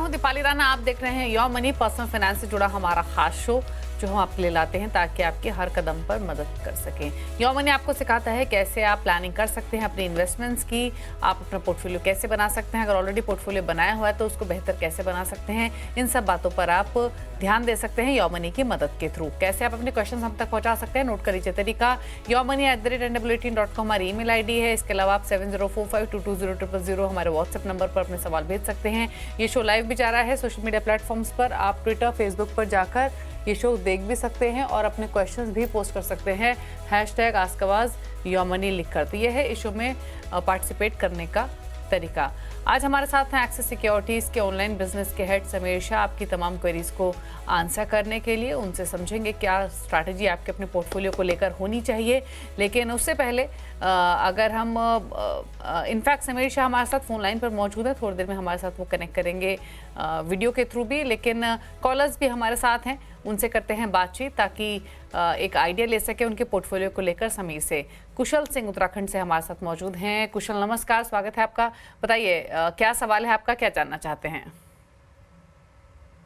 हूं दीपाली राणा। आप देख रहे हैं योर मनी, पर्सनल फाइनेंस से जुड़ा हमारा खास शो जो हम आपके लिए लाते हैं ताकि आपके हर कदम पर मदद कर सकें। योर मनी आपको सिखाता है कैसे आप प्लानिंग कर सकते हैं अपनी इन्वेस्टमेंट्स की, आप अपना पोर्टफोलियो कैसे बना सकते हैं, अगर ऑलरेडी पोर्टफोलियो बनाया हुआ है तो उसको बेहतर कैसे बना सकते हैं। इन सब बातों पर आप ध्यान दे सकते हैं योर मनी की मदद के थ्रू। कैसे आप अपने क्वेश्चन हम तक पहुंचा सकते हैं, नोट कर लीजिए तरीका। yourmoney@nw18.com हमारी ईमेल आईडी है। इसके अलावा आप 7045220000 हमारे व्हाट्सएप नंबर पर अपने सवाल भेज सकते हैं। ये शो लाइव भी जा रहा है सोशल मीडिया प्लेटफॉर्म्स पर। आप ट्विटर, फेसबुक पर जाकर ये शो देख भी सकते हैं और अपने क्वेश्चंस भी पोस्ट कर सकते हैं। #AskAwaz योर मनी लिख कर। तो ये है इस शो में पार्टिसिपेट करने का तरीका। आज हमारे साथ हैं एक्सिस सिक्योरिटीज़ के ऑनलाइन बिजनेस के हेड समीर शाह। आपकी तमाम क्वेरीज को आंसर करने के लिए उनसे समझेंगे क्या स्ट्रैटेजी आपके अपने पोर्टफोलियो को लेकर होनी चाहिए। लेकिन उससे पहले अगर हम इनफैक्ट समीर शाह हमारे साथ फोन लाइन पर मौजूद है, थोड़ी देर में हमारे साथ वो कनेक्ट करेंगे वीडियो के थ्रू भी। लेकिन कॉलर्स भी हमारे साथ हैं, उनसे करते हैं बातचीत ताकि एक आइडिया ले सके उनके पोर्टफोलियो को लेकर समीर से। कुशल सिंह उत्तराखंड से हमारे साथ मौजूद हैं। कुशल नमस्कार, स्वागत है आपका। बताइए क्या सवाल है आपका, क्या जानना चाहते हैं?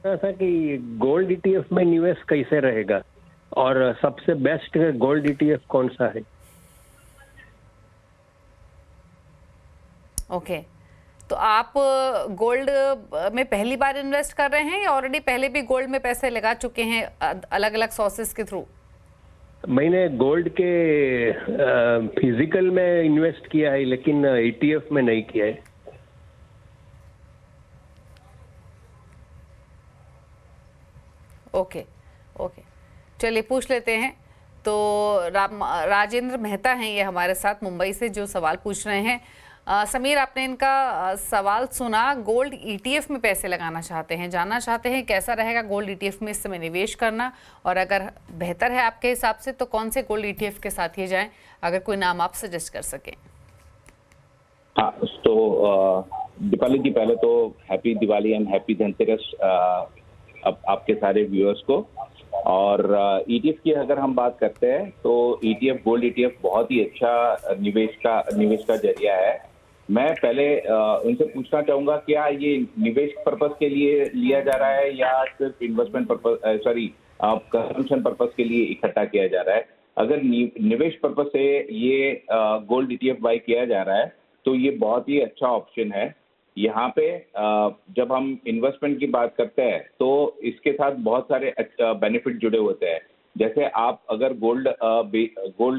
ऐसा कि गोल्ड ईटीएफ में निवेश कैसे रहेगा और सबसे बेस्ट गोल्ड ईटीएफ कौन सा है? ओके, तो आप गोल्ड में पहली बार इन्वेस्ट कर रहे हैं या ऑलरेडी पहले भी गोल्ड में पैसे लगा चुके हैं अलग अलग सोर्सेज के थ्रू? मैंने गोल्ड के फिजिकल में इन्वेस्ट किया है लेकिन ईटीएफ में नहीं किया है। ओके ओके, चलिए पूछ लेते हैं। तो राजेंद्र मेहता हैं ये हमारे साथ मुंबई से, जो सवाल पूछ रहे हैं। समीर, आपने इनका सवाल सुना। गोल्ड ईटीएफ में पैसे लगाना चाहते हैं, जानना चाहते हैं कैसा रहेगा गोल्ड ईटीएफ में इस समय निवेश करना, और अगर बेहतर है आपके हिसाब से तो कौन से गोल्ड ईटीएफ के साथ ये जाएं, अगर कोई नाम आप सजेस्ट कर सकें। हाँ, तो दीपाली जी, पहले तो happy Diwali and happy Dhanteras आपके सारे व्यूअर्स को। और ईटीएफ की अगर हम बात करते हैं तो ईटीएफ, गोल्ड ईटीएफ बहुत ही अच्छा निवेश का जरिया है। मैं पहले उनसे पूछना चाहूंगा, क्या ये निवेश पर्पस के लिए लिया जा रहा है या सिर्फ इन्वेस्टमेंट पर्पस, कंजम्पशन पर्पस के लिए इकट्ठा किया जा रहा है? अगर निवेश पर्पस से ये गोल्ड ईटीएफ बाय किया जा रहा है तो ये बहुत ही अच्छा ऑप्शन है। यहाँ पे जब हम इन्वेस्टमेंट की बात करते हैं तो इसके साथ बहुत सारे बेनिफिट जुड़े होते हैं। जैसे आप अगर गोल्ड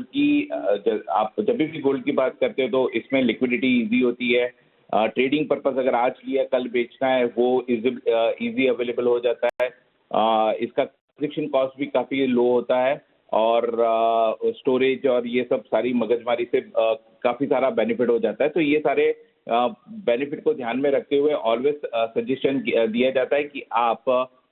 की आप जब भी गोल्ड की बात करते हो तो इसमें लिक्विडिटी इजी होती है। ट्रेडिंग पर्पस अगर आज लिया कल बेचना है वो इजी अवेलेबल हो जाता है। इसका ट्रांजेक्शन कॉस्ट भी काफ़ी लो होता है और स्टोरेज और ये सब सारी मगजमारी से काफ़ी सारा बेनिफिट हो जाता है। तो ये सारे बेनिफिट को ध्यान में रखते हुए ऑलवेज सजेशन दिया जाता है कि आप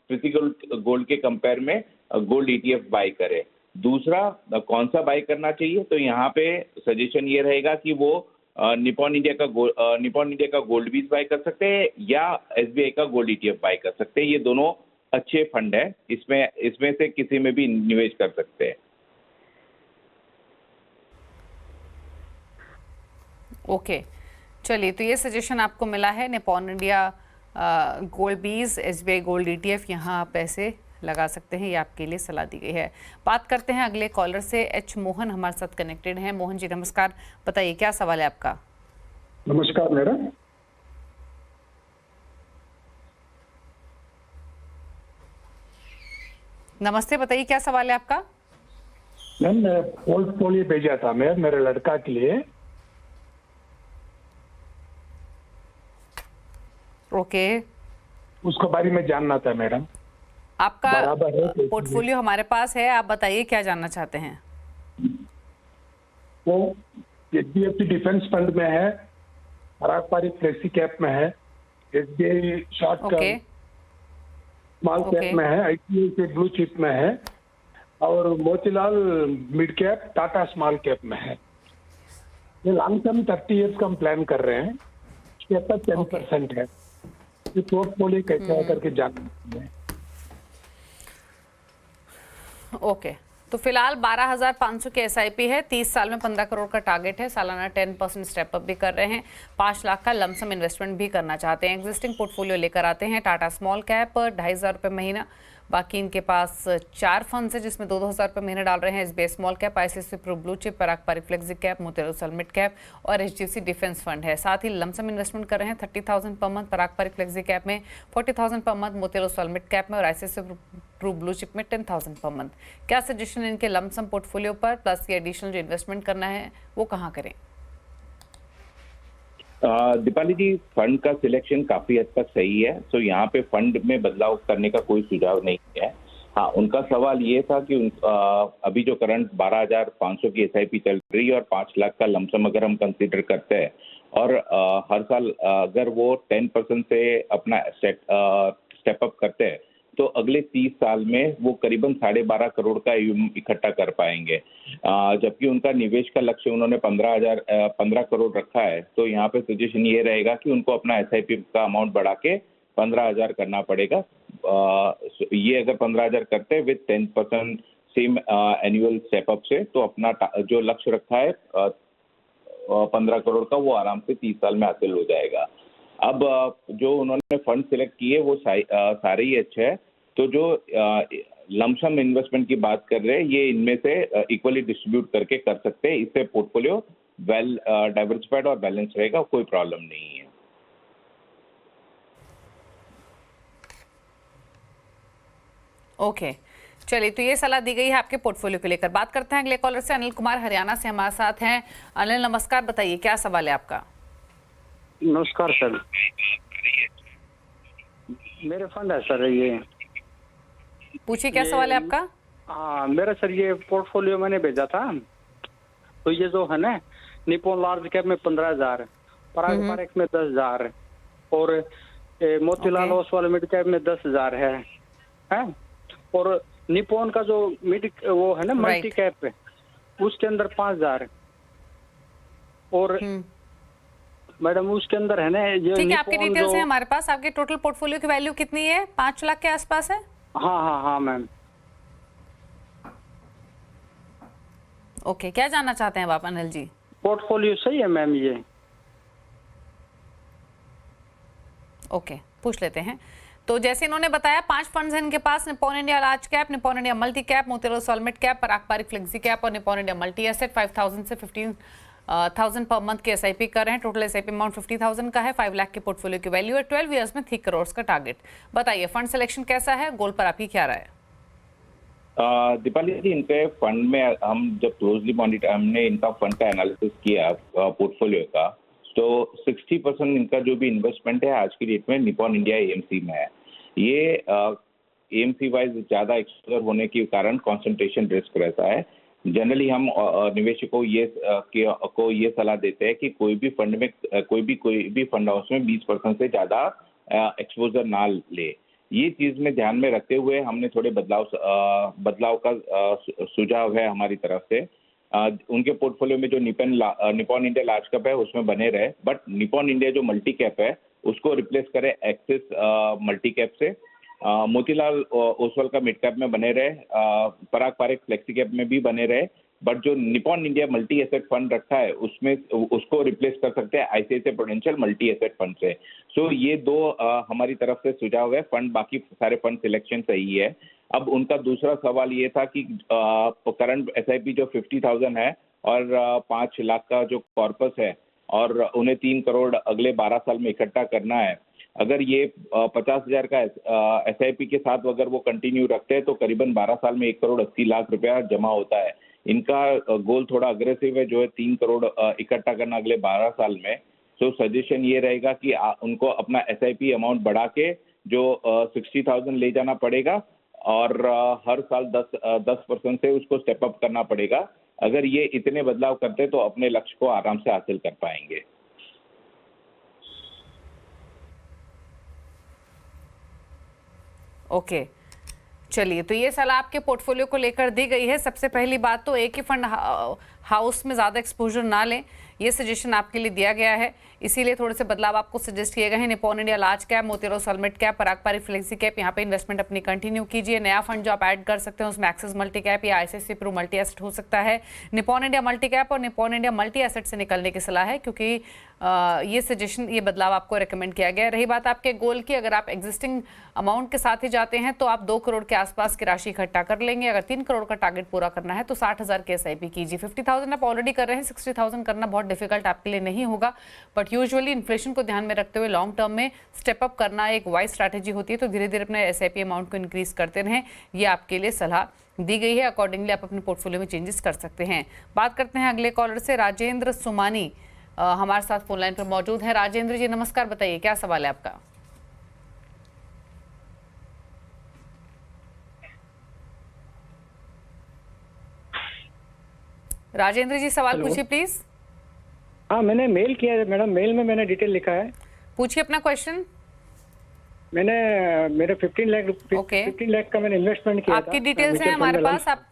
फिजिकल गोल्ड के कंपेयर में गोल्ड ईटीएफ बाय करें। दूसरा, कौन सा बाय करना चाहिए, तो यहाँ पे सजेशन ये रहेगा कि वो निपॉन इंडिया का गोल्ड बीज बाय कर सकते हैं या एसबीआई का गोल्ड ईटीएफ बाय कर सकते हैं। ये दोनों अच्छे फंड है, इसमें से किसी में भी निवेश कर सकते हैं। ओके, चलिए, तो ये सजेशन आपको मिला है। निपॉन इंडिया गोल्ड बीज, एसबीआई गोल्ड ईटीएफ, यहाँ पैसे लगा सकते हैं, ये आपके लिए सलाह दी गई है। बात करते हैं अगले कॉलर से। एच मोहन हमारे साथ कनेक्टेड हैं। मोहन जी नमस्कार, बताइए क्या सवाल है आपका? नमस्कार मैडम। नमस्ते, बताइए क्या सवाल है आपका? मैम, मैं पोर्टफोलियो भेजा था मेरे लड़का के लिए। ओके, उसको बारे में जानना था मैडम। आपका पोर्टफोलियो हमारे पास है, आप बताइए क्या जानना चाहते हैं? वो एचडीएफसी डिफेंस फंड में है, पारंपरिक फ्लेक्सी कैप में है, SBI short term small cap में है, आईटीआई ब्लू चिप में है और Motilal mid cap, Tata small cap में है। ये लॉन्ग टर्म 30 इयर्स का हम प्लान कर रहे हैं। इसके ऊपर 10% है। ये पोर्टफोलियो कैसे करके जानना है। ओके, तो फिलहाल 12,500 की एसआईपी है, 30 साल में 15 करोड़ का टारगेट है, सालाना 10% स्टेप अप भी कर रहे हैं, 5 लाख का लमसम इन्वेस्टमेंट भी करना चाहते हैं। एग्जिस्टिंग पोर्टफोलियो लेकर आते हैं, टाटा स्मॉल कैप 2,500 रुपये महीना, बाकी इनके पास 4 फंड्स है जिसमें 2,000 रुपये महीने डाल रहे हैं। SBI small cap, ICICI pru blue chip, Parag Parikh flexi cap, Motilal Oswal mid cap और एचडीएफसी डिफेंस फंड है। साथ ही लमसम इन्वेस्टमेंट कर रहे हैं 30,000 पर मंथ पराग पारिक फ्लेक्सी कैप में, 40,000 per month Motilal Oswal mid cap में और आईसीआईसीआई प्रू ब्लू चिप में 10,000 पर मंथ। क्या सजेशन है इनके लमसम पोर्टफोलियो पर, प्लस ये एडिशनल जो इन्वेस्टमेंट करना है वो कहाँ करें? दीपाली जी, फंड का सिलेक्शन काफी हद तक सही है, तो यहाँ पे फंड में बदलाव करने का कोई सुझाव नहीं है। हाँ, उनका सवाल ये था कि अभी जो करंट 12,500 की एसआईपी चल रही है और 5 लाख का लमसम अगर हम कंसीडर करते हैं और हर साल अगर वो 10% से अपना स्टेप अप करते हैं तो अगले 30 साल में वो करीबन 12.5 करोड़ का इकट्ठा कर पाएंगे, जबकि उनका निवेश का लक्ष्य उन्होंने 15 करोड़ रखा है। तो यहाँ पे सजेशन ये रहेगा कि उनको अपना एसआईपी का अमाउंट बढ़ा के 15,000 करना पड़ेगा। ये अगर 15,000 करते हैं with 10% same annual step up से, तो अपना जो लक्ष्य रखा है 15 करोड़ का, वो आराम से 30 साल में हासिल हो जाएगा। अब जो उन्होंने फंड सिलेक्ट किए वो सारे ही अच्छे हैं, तो जो लमसम इन्वेस्टमेंट की बात कर रहे हैं ये इनमें से इक्वली डिस्ट्रीब्यूट करके कर सकते हैं। इससे पोर्टफोलियो वेल डाइवर्सिफाइड और बैलेंस रहेगा, कोई प्रॉब्लम नहीं है। ओके, चलिए, तो ये सलाह दी गई है आपके पोर्टफोलियो को लेकर। बात करते हैं अगले कॉलर से। अनिल कुमार हरियाणा से हमारे साथ हैं। अनिल नमस्कार, बताइए क्या सवाल है आपका? नमस्कार सर, मेरे फंड है सर ये। पूछिए क्या सवाल है आपका? हाँ, मेरा सर ये पोर्टफोलियो मैंने भेजा था, तो ये जो है ना निप्पॉन लार्ज कैप में 15,000, पराग पारिक में 10,000 और मोतीलाल ओसवाल मिड कैप में 10,000 है और निप्पॉन का जो मिड वो है ना मल्टी कैप है उसके अंदर 5,000 और मैडम उसके अंदर है ना ये। ठीक है, आपकी डिटेल्स है हमारे पास। आपके टोटल पोर्टफोलियो की वैल्यू कितनी है? 5 लाख के आसपास है? हाँ मैम। ओके, क्या जानना चाहते हैं आप अनिल जी? पोर्टफोलियो सही है मैम ये? ओके, पूछ लेते हैं। तो जैसे इन्होंने बताया 5 फंड्स हैं इनके पास, Nippon India large cap, Nippon India multi cap, Motilal Oswal mid cap, Parag Parikh flexi cap और निप्पॉन इंडिया मल्टी एसेट। 5,000 से 15,000 पर मंथ की एसआईपी कर रहे हैं। टोटल एसआईपी अमाउंट 50,000 का है। 5 लाख के पोर्टफोलियो की वैल्यू है। 12 ईयर्स में 3 करोड़ का टारगेट। बताइए फंड सिलेक्शन कैसा है, गोल पर आपकी क्या राय है? दीपाली जी, इनके फंड में हम जब क्लोजली मॉनिटर हमने इनका फंड का एनालिसिस किया पोर्टफोलियो का, तो 60% इनका जो भी इन्वेस्टमेंट है आज की डेट में निप्पॉन इंडिया एएमसी में है। ये एएमसी वाइज ज्यादा एक्सपोजर होने के कारण कंसंट्रेशन रिस्क रहता है। जनरली हम निवेशकों को ये सलाह देते हैं कि कोई भी फंड में कोई भी फंड हाउस में 20% से ज्यादा एक्सपोजर ना ले। ये चीज में ध्यान में रखते हुए हमने थोड़े बदलाव का सुझाव है हमारी तरफ से। उनके पोर्टफोलियो में जो निप्पॉन इंडिया लार्ज कैप है उसमें बने रहे, बट निप्पॉन इंडिया जो मल्टी कैप है उसको रिप्लेस करे एक्सिस मल्टी कैप से। मोतीलाल ओसवाल का मिड कैप में बने रहे, पराग पारिक फ्लेक्सी कैप में भी बने रहे, बट जो Nippon India multi asset fund रखा है उसमें उसको रिप्लेस कर सकते हैं ICICI prudential multi asset fund से। सो ये दो हमारी तरफ से सुझाव है। फंड बाकी सारे फंड सिलेक्शन सही है। अब उनका दूसरा सवाल ये था कि करंट एसआईपी जो 50,000 है और 5 लाख का जो कॉर्पस है और उन्हें 3 करोड़ अगले 12 साल में इकट्ठा करना है। अगर ये 50,000 का एसआईपी के साथ अगर वो कंटिन्यू रखते हैं तो करीबन 12 साल में 1 करोड़ 80 लाख रुपया जमा होता है। इनका गोल थोड़ा अग्रेसिव है, जो है 3 करोड़ इकट्ठा करना अगले 12 साल में। तो सजेशन ये रहेगा कि उनको अपना एसआईपी अमाउंट बढ़ा के जो 60,000 ले जाना पड़ेगा और हर साल 10% से उसको स्टेप अप करना पड़ेगा। अगर ये इतने बदलाव करते तो अपने लक्ष्य को आराम से हासिल कर पाएंगे। ओके, चलिए, तो ये सलाह आपके पोर्टफोलियो को लेकर दी गई है। सबसे पहली बात तो एक ही फंड हाउस में ज़्यादा एक्सपोजर ना लें, ये सजेशन आपके लिए दिया गया है। इसीलिए थोड़े से बदलाव आपको सजेस्ट किए गए हैं। Nippon India large cap, Motilal सलमिट cap, Parag Parikh flexi cap, यहाँ पे इन्वेस्टमेंट अपनी कंटिन्यू कीजिए। नया फंड जो आप ऐड कर सकते हैं उसमें एक्सिस मल्टी कैप या आईसीआईसीआई प्रू मल्टी एसेट हो सकता है। निपॉन इंडिया मल्टी कैप और निपॉन इंडिया मल्टी एसेट से निकलने की सलाह है, क्योंकि ये सजेशन, ये बदलाव आपको रिकमेंड किया गया है। रही बात आपके गोल की, अगर आप एग्जिस्टिंग अमाउंट के साथ ही जाते हैं तो आप 2 करोड़ के आसपास की राशि इकट्ठा कर लेंगे। अगर 3 करोड़ का टारगेट पूरा करना है तो 60,000 के एसआईपी कीजिए। 50,000 आप ऑलरेडी कर रहे हैं, 60,000 करना बहुत डिफिकल्ट आपके लिए नहीं होगा, बट यूजुअली इन्फ्लेशन को ध्यान में रखते हुए लॉन्ग टर्म में स्टेप अप करना एक वाइज स्ट्रैटेजी होती है। तो धीरे धीरे अपने एसआईपी अमाउंट को इंक्रीज करते रहें, ये आपके लिए सलाह दी गई है। अकॉर्डिंगली आप अपने पोर्टफोलियो में चेंजेस कर सकते हैं। बात करते हैं अगले कॉलर से। राजेंद्र सुमानी हमारे साथ फोन लाइन पर मौजूद है। राजेंद्र जी नमस्कार, बताइए क्या सवाल है आपका? राजेंद्र जी सवाल पूछिए प्लीज। हाँ, मैंने मेल किया है मैडम, मेल में मैंने डिटेल लिखा है। पूछिए अपना क्वेश्चन। मैंने मेरे 15 लाख का मैंने इन्वेस्टमेंट किया आपकी डिटेल्स हैं हमारे पास। आप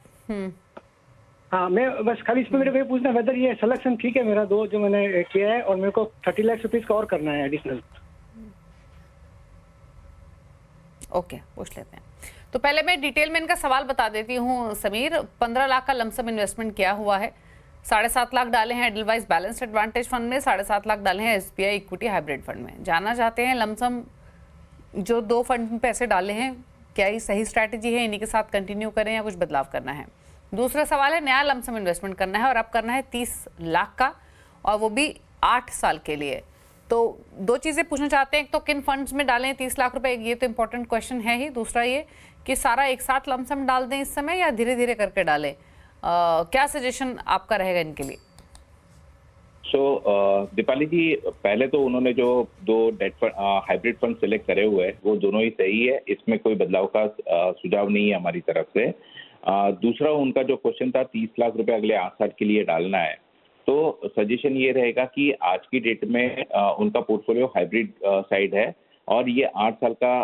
हाँ, मैं बस खाली इसमें मेरे को ये पूछना है वेदर ये सिलेक्शन ठीक है मेरा, 2 जो मैंने किया है, और मेरे को 30 लाख रुपीज का और करना है एडिशनल। ओके, पूछ लेते हैं। तो पहले मैं डिटेल में इनका सवाल बता देती हूँ समीर। 15 लाख का लमसम इन्वेस्टमेंट किया हुआ है, 7.5 लाख डाले हैं एडलवाइज बैलेंस्ड एडवांटेज फंड में, 7.5 लाख डाले हैं एसबीआई इक्विटी हाइब्रिड फंड में। जानना चाहते हैं लमसम जो 2 फंड में पैसे डाले हैं, क्या ये सही स्ट्रैटेजी है, इन्हीं के साथ कंटिन्यू करें या कुछ बदलाव करना है? दूसरा सवाल है, नया लमसम इन्वेस्टमेंट करना है और अब करना है 30 लाख का, और वो भी 8 साल के लिए। तो 2 चीज़ें पूछना चाहते हैं, एक तो किन फंड्स में डालें 30 लाख रुपए, ये तो इंपॉर्टेंट क्वेश्चन है ही। दूसरा ये कि सारा एक साथ लमसम डाल दें इस समय या धीरे धीरे करके डालें, क्या सजेशन आपका रहेगा इनके लिए? दीपाली जी, पहले तो उन्होंने जो 2 डेट हाइब्रिड फंड सिलेक्ट करे हुए हैं वो दोनों ही सही है, इसमें कोई बदलाव का सुझाव नहीं है हमारी तरफ से। दूसरा उनका जो क्वेश्चन था 30 लाख रुपए अगले 8 साल के लिए डालना है, तो सजेशन ये रहेगा कि आज की डेट में उनका पोर्टफोलियो हाइब्रिड साइड है और ये 8 साल का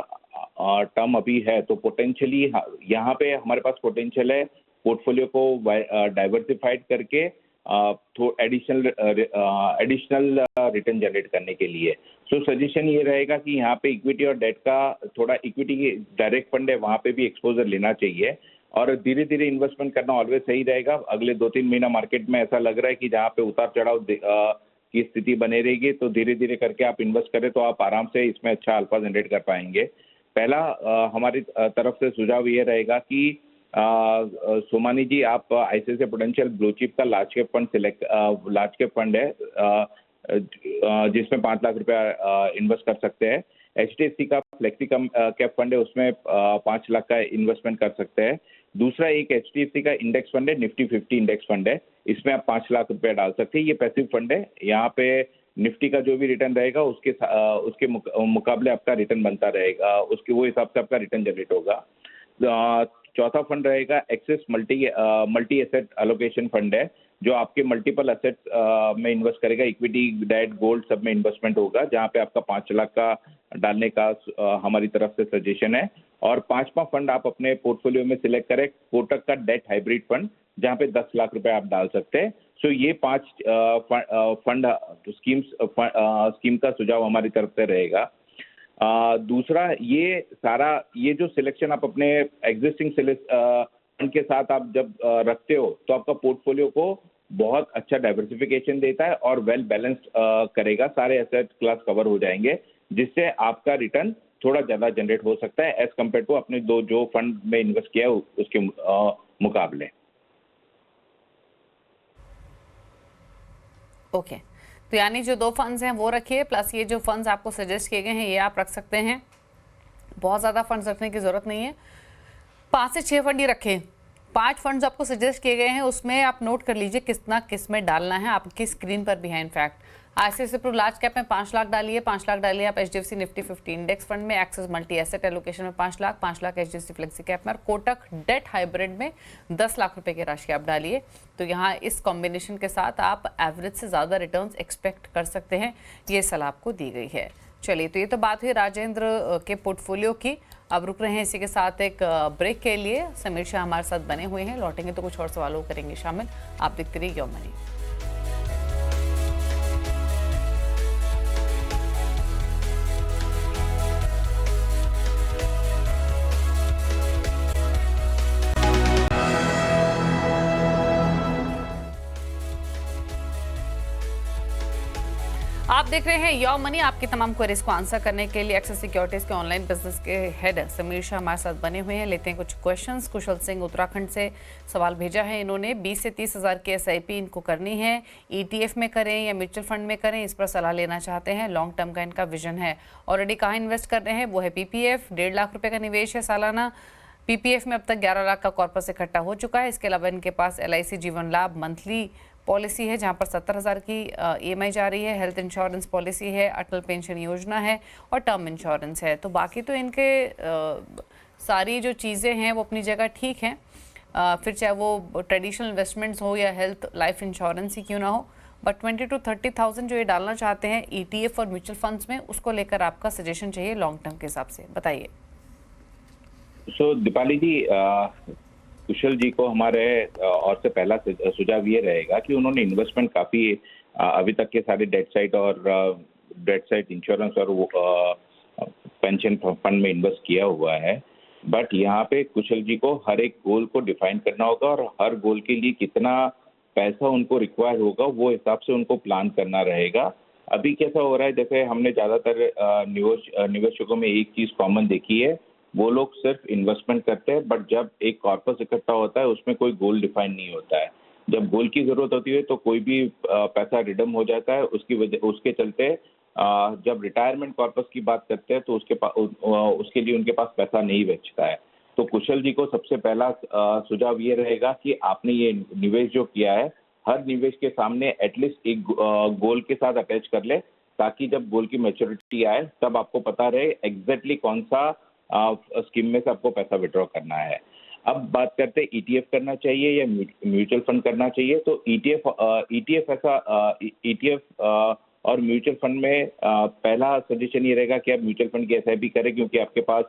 टर्म अभी है, तो पोटेंशियली यहाँ पे हमारे पास पोटेंशियल है पोर्टफोलियो को डाइवर्सिफाइड करके एडिशनल रिटर्न जनरेट करने के लिए। सो सजेशन ये रहेगा कि यहाँ पे इक्विटी और डेट का थोड़ा, इक्विटी डायरेक्ट फंड है वहाँ पे भी एक्सपोजर लेना चाहिए और धीरे धीरे इन्वेस्टमेंट करना ऑलवेज सही रहेगा। अगले 2-3 महीना मार्केट में ऐसा लग रहा है कि जहाँ पे उतार चढ़ाव की स्थिति बने रहेगी, तो धीरे धीरे करके आप इन्वेस्ट करें तो आप आराम से इसमें अच्छा अल्फा जनरेट कर पाएंगे। पहला हमारी तरफ से सुझाव ये रहेगा कि सोमानी जी, आप आईसीआईसीआई प्रूडेंशियल ब्लू चिप का लार्ज कैप फंड है जिसमें 5 लाख रुपया इन्वेस्ट कर सकते हैं। एचडीएफसी का फ्लेक्सी कैप फंड है, उसमें 5 लाख का इन्वेस्टमेंट कर सकते हैं। दूसरा एक एचडीएफसी का इंडेक्स फंड है, निफ्टी 50 इंडेक्स फंड है, इसमें आप 5 लाख रुपया डाल सकते हैं। ये पैसिव फंड है, यहाँ पे निफ्टी का जो भी रिटर्न रहेगा उसके मुकाबले आपका रिटर्न बनता रहेगा, उसके वो हिसाब से आपका रिटर्न जनरेट होगा। चौथा फंड रहेगा axis multi asset allocation fund है, जो आपके मल्टीपल एसेट्स में इन्वेस्ट करेगा, इक्विटी, डेट, गोल्ड सब में इन्वेस्टमेंट होगा, जहाँ पे आपका 5 लाख का डालने का हमारी तरफ से सजेशन है। और 5वां फंड आप अपने पोर्टफोलियो में सिलेक्ट करें कोटक का डेट हाइब्रिड फंड, जहाँ पे 10 लाख रुपए आप डाल सकते हैं। सो ये 5 फंड स्कीम का सुझाव हमारी तरफ से रहेगा। दूसरा, ये जो सिलेक्शन आप अपने एग्जिस्टिंग फंड के साथ आप जब रखते हो तो आपका पोर्टफोलियो को बहुत अच्छा डाइवर्सिफिकेशन देता है और वेल बैलेंस्ड करेगा, सारे एसेट क्लास कवर हो जाएंगे, जिससे आपका रिटर्न थोड़ा ज्यादा जनरेट हो सकता है एज कम्पेयर टू अपने जो फंड में इन्वेस्ट किया है उसके मुकाबले। ओके, तो यानी जो 2 फंड्स हैं वो रखिए, प्लस ये जो फंड्स आपको सजेस्ट किए गए हैं ये आप रख सकते हैं। बहुत ज़्यादा फंड्स रखने की ज़रूरत नहीं है, 5 से 6 फंड ही रखें। 5 फंड्स आपको सजेस्ट किए गए हैं उसमें आप नोट कर लीजिए किस में डालना है, आपकी स्क्रीन पर भी है। In fact ICICI pru large cap में 5 लाख डालिए, 5 लाख डालिए आप एचडीएफसी निफ्टी 50 इंडेक्स फंड में, एक्सिस मल्टी एसेट एलोकेशन में 5 लाख एचडीएफसी फ्लेक्सी कैप में, और कोटक डेट हाइब्रिड में 10 लाख रुपए की राशि आप डालिए। तो यहाँ इस कॉम्बिनेशन के साथ आप एवरेज से ज़्यादा रिटर्न्स एक्सपेक्ट कर सकते हैं, ये सलाह आपको दी गई है। चलिए, तो ये तो बात हुई राजेंद्र के पोर्टफोलियो की। अब रुक रहे हैं इसी के साथ एक ब्रेक के लिए। समीर शाह हमारे साथ बने हुए हैं, लौटेंगे तो कुछ और सवालों करेंगे शामिल। आप देखते रहिए योर मनी। आप देख रहे हैं योर मनी। आपकी तमाम क्वेरीज को आंसर करने के लिए एक्सिस सिक्योरिटीज के ऑनलाइन बिजनेस के हेड समीर शाह हमारे साथ बने हुए हैं। लेते हैं कुछ क्वेश्चंस। कुशल सिंह उत्तराखंड से सवाल भेजा है इन्होंने। 20 से 30 हज़ार की SIP इनको करनी है, ETF में करें या म्यूचुअल फंड में करें, इस पर सलाह लेना चाहते हैं। लॉन्ग टर्म का इनका विजन है। ऑलरेडी कहाँ इन्वेस्ट कर रहे हैं वो है PPF। 1.5 लाख रुपये का निवेश है सालाना। PPF में अब तक 11 लाख का कॉर्पस इकट्ठा हो चुका है। इसके अलावा इनके पास LIC जीवन लाभ मंथली पॉलिसी है जहां पर 70,000 की EMI जा रही है। हेल्थ इंश्योरेंस पॉलिसी है, अटल पेंशन योजना है और टर्म इंश्योरेंस है। तो बाकी तो इनके सारी जो चीज़ें हैं वो अपनी जगह ठीक हैं। फिर चाहे वो ट्रेडिशनल इन्वेस्टमेंट्स हो या हेल्थ लाइफ इंश्योरेंस ही क्यों ना हो, बट 20 to 30,000 जो ये डालना चाहते हैं ETF और म्यूचुअल फंड्स में, उसको लेकर आपका सजेशन चाहिए लॉन्ग टर्म के हिसाब से। बताइए। दीपाली जी, कुशल जी को हमारे और से पहला सुझाव ये रहेगा कि उन्होंने इन्वेस्टमेंट काफी अभी तक के सारे डेट साइड इंश्योरेंस और पेंशन फंड में इन्वेस्ट किया हुआ है। बट यहाँ पे कुशल जी को हर एक गोल को डिफाइन करना होगा और हर गोल के लिए कितना पैसा उनको रिक्वायर होगा वो हिसाब से उनको प्लान करना रहेगा। अभी कैसा हो रहा है, जैसे हमने ज्यादातर निवेशकों में एक चीज कॉमन देखी है, वो लोग सिर्फ इन्वेस्टमेंट करते हैं, बट जब एक कॉर्पस इकट्ठा होता है उसमें कोई गोल डिफाइन नहीं होता है। जब गोल की जरूरत होती है तो कोई भी पैसा रिडम हो जाता है। उसके चलते जब रिटायरमेंट कॉर्पस की बात करते हैं तो उसके लिए उनके पास पैसा नहीं बचता है। तो कुशल जी को सबसे पहला सुझाव ये रहेगा कि आपने ये निवेश जो किया है, हर निवेश के सामने एटलीस्ट एक गोल के साथ अटैच कर ले, ताकि जब गोल की मैच्योरिटी आए तब आपको पता रहे एग्जैक्टली कौन सा स्कीम में से आपको पैसा विड्रॉ करना है। अब बात करते हैं ETF करना चाहिए या म्यूचुअल फंड करना चाहिए। तो ETF और म्यूचुअल फंड में पहला सजेशन ये रहेगा कि आप म्यूचुअल फंड की SIP करें, क्योंकि आपके पास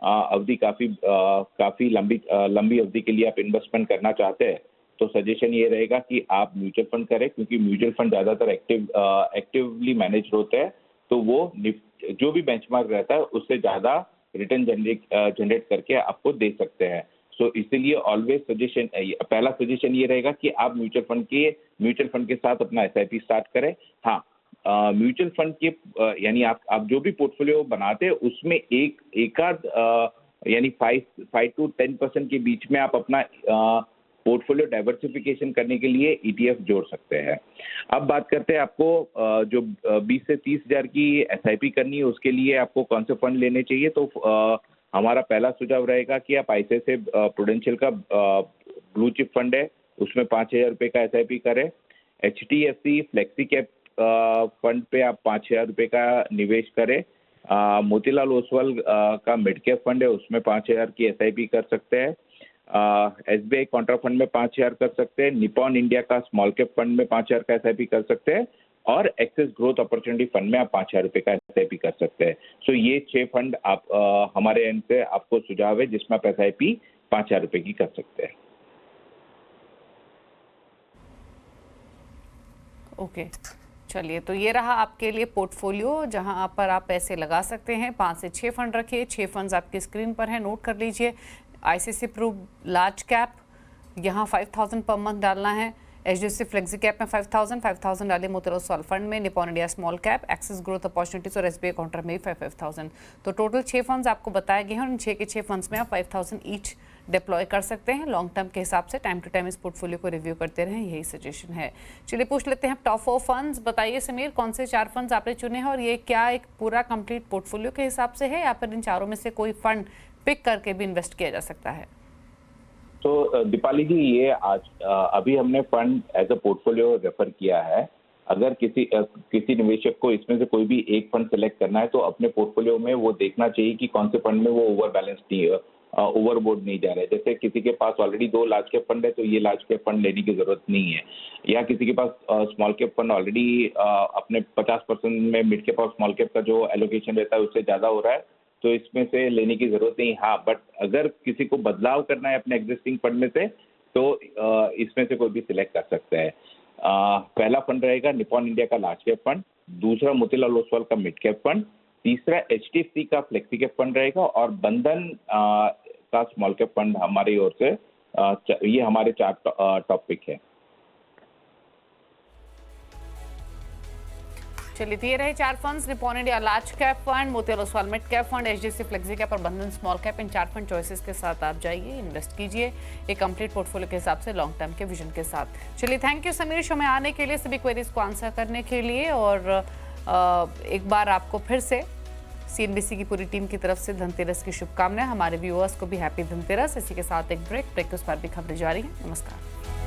अवधि काफी लंबी अवधि के लिए आप इन्वेस्टमेंट करना चाहते हैं। तो सजेशन ये रहेगा कि आप म्यूचुअल फंड करें, क्योंकि म्यूचुअल फंड ज्यादातर एक्टिवली मैनेज होते हैं, तो वो जो भी बेंचमार्क रहता है उससे ज्यादा रिटर्न जनरेट करके आपको दे सकते हैं। सो इसीलिए ऑलवेज पहला सजेशन ये रहेगा कि आप म्यूचुअल फंड के साथ अपना SIP स्टार्ट करें। हाँ, म्यूचुअल फंड के यानी आप जो भी पोर्टफोलियो बनाते हैं उसमें एकाध यानी 5 to 10% के बीच में आप अपना पोर्टफोलियो डाइवर्सिफिकेशन करने के लिए ETF जोड़ सकते हैं। अब बात करते हैं आपको जो 20 से 30 हज़ार की SIP करनी है, उसके लिए आपको कौन से फंड लेने चाहिए। तो हमारा पहला सुझाव रहेगा कि आप ICICI प्रूडेंशियल का ब्लू चिप फंड है, उसमें 5,000 रुपये का SIP करें। HDFC फ्लेक्सी कैप फंड पे आप 5,000 रुपये का निवेश करें। मोतीलाल ओसवाल का मिड कैप फंड है, उसमें 5,000 की SIP कर सकते हैं। SBI कॉन्ट्रा फंड में 5,000 कर सकते हैं। निपॉन इंडिया का स्मॉल कैप फंड में 5,000 का SIP कर सकते हैं और एक्सेस ग्रोथ अपॉर्चुनिटी फंड में आप 5,000 रुपये का SIP कर सकते हैं। सो ये 6 फंड आप हमारे एंड से आपको सुझाव है जिसमें आप SIP 5,000 रुपये की कर सकते हैं। ओके, चलिए, तो ये रहा आपके लिए पोर्टफोलियो जहां पर आप पैसे लगा सकते हैं। 5 से 6 फंड रखिए। 6 फंड्स आपकी स्क्रीन पर हैं, नोट कर लीजिए। ICICI प्रू लार्ज कैप, यहाँ 5,000 पर मंथ डालना है। HDFC फ्लेक्सी कैप में 5,000 डालिए। मोतीलाल ओसवाल फंड में, Nippon India small cap, Axis growth opportunities और SBI काउंटर में 5,000। तो टोटल 6 फंड्स आपको बताए गए हैं और इन 6 के 6 फंड्स में आप 5,000 ईच डिप्लॉय कर सकते हैं। लॉन्ग टर्म के हिसाब से टाइम टू टाइम इस पोर्टफोलियो को रिव्यू करते रहें, यही सजेशन है। चलिए पूछ लेते हैं टॉप 4 फंड्स। बताइए समीर, कौन से 4 फंड्स आपने चुने हैं और ये क्या एक पूरा कंप्लीट पोर्टफोलियो के हिसाब से है या फिर इन चारों में से कोई फंड पिक करके भी इन्वेस्ट किया जा सकता है? तो दीपाली जी, ये अभी हमने fund as a portfolio refer किया है। अगर किसी निवेशक को इसमें से कोई भी एक फंड सेलेक्ट करना है तो अपने पोर्टफोलियो में वो देखना चाहिए कि कौन से फंड में वो ओवर बैलेंस नहीं ओवरबोर्ड नहीं जा रहे हैं। जैसे किसी के पास ऑलरेडी 2 लार्ज कैप फंड है तो ये लार्ज कैप फंड लेने की जरूरत नहीं है, या किसी के पास स्मॉल कैप फंड ऑलरेडी अपने 50% में मिड कैप और स्मॉल कैप का जो एलोकेशन रहता है उससे ज्यादा हो रहा है तो इसमें से लेने की जरूरत नहीं। हाँ, बट अगर किसी को बदलाव करना है अपने एग्जिस्टिंग फंड में से तो इसमें से कोई भी सिलेक्ट कर सकता है। पहला फंड रहेगा निपॉन इंडिया का लार्ज कैप फंड, दूसरा मोतीलाल ओसवाल का मिड कैप फंड, तीसरा HDFC का फ्लेक्सी कैप फंड रहेगा और बंधन का स्मॉल कैप फंड हमारी ओर से। ये हमारे 4 टॉपिक है। चलिए, तो ये रहे 4 funds, Nippon India large cap fund, Motilal Oswal mid cap fund, HDFC flexi cap और बंधन स्मॉल कैप। इन 4 फंड चॉइसेस के साथ आप जाइए, इन्वेस्ट कीजिए एक कंप्लीट पोर्टफोलियो के हिसाब से, लॉन्ग टर्म के विजन के साथ। चलिए, थैंक यू समीर शो में आने के लिए, सभी क्वेरीज को आंसर करने के लिए। और एक बार आपको फिर से CNBC की पूरी टीम की तरफ से धनतेरस की शुभकामनाएं। हमारे व्यूअर्स को भी हैप्पी धनतेरस। इसी के साथ एक ब्रेक के उस पर भी खबरें जारी हैं। नमस्कार।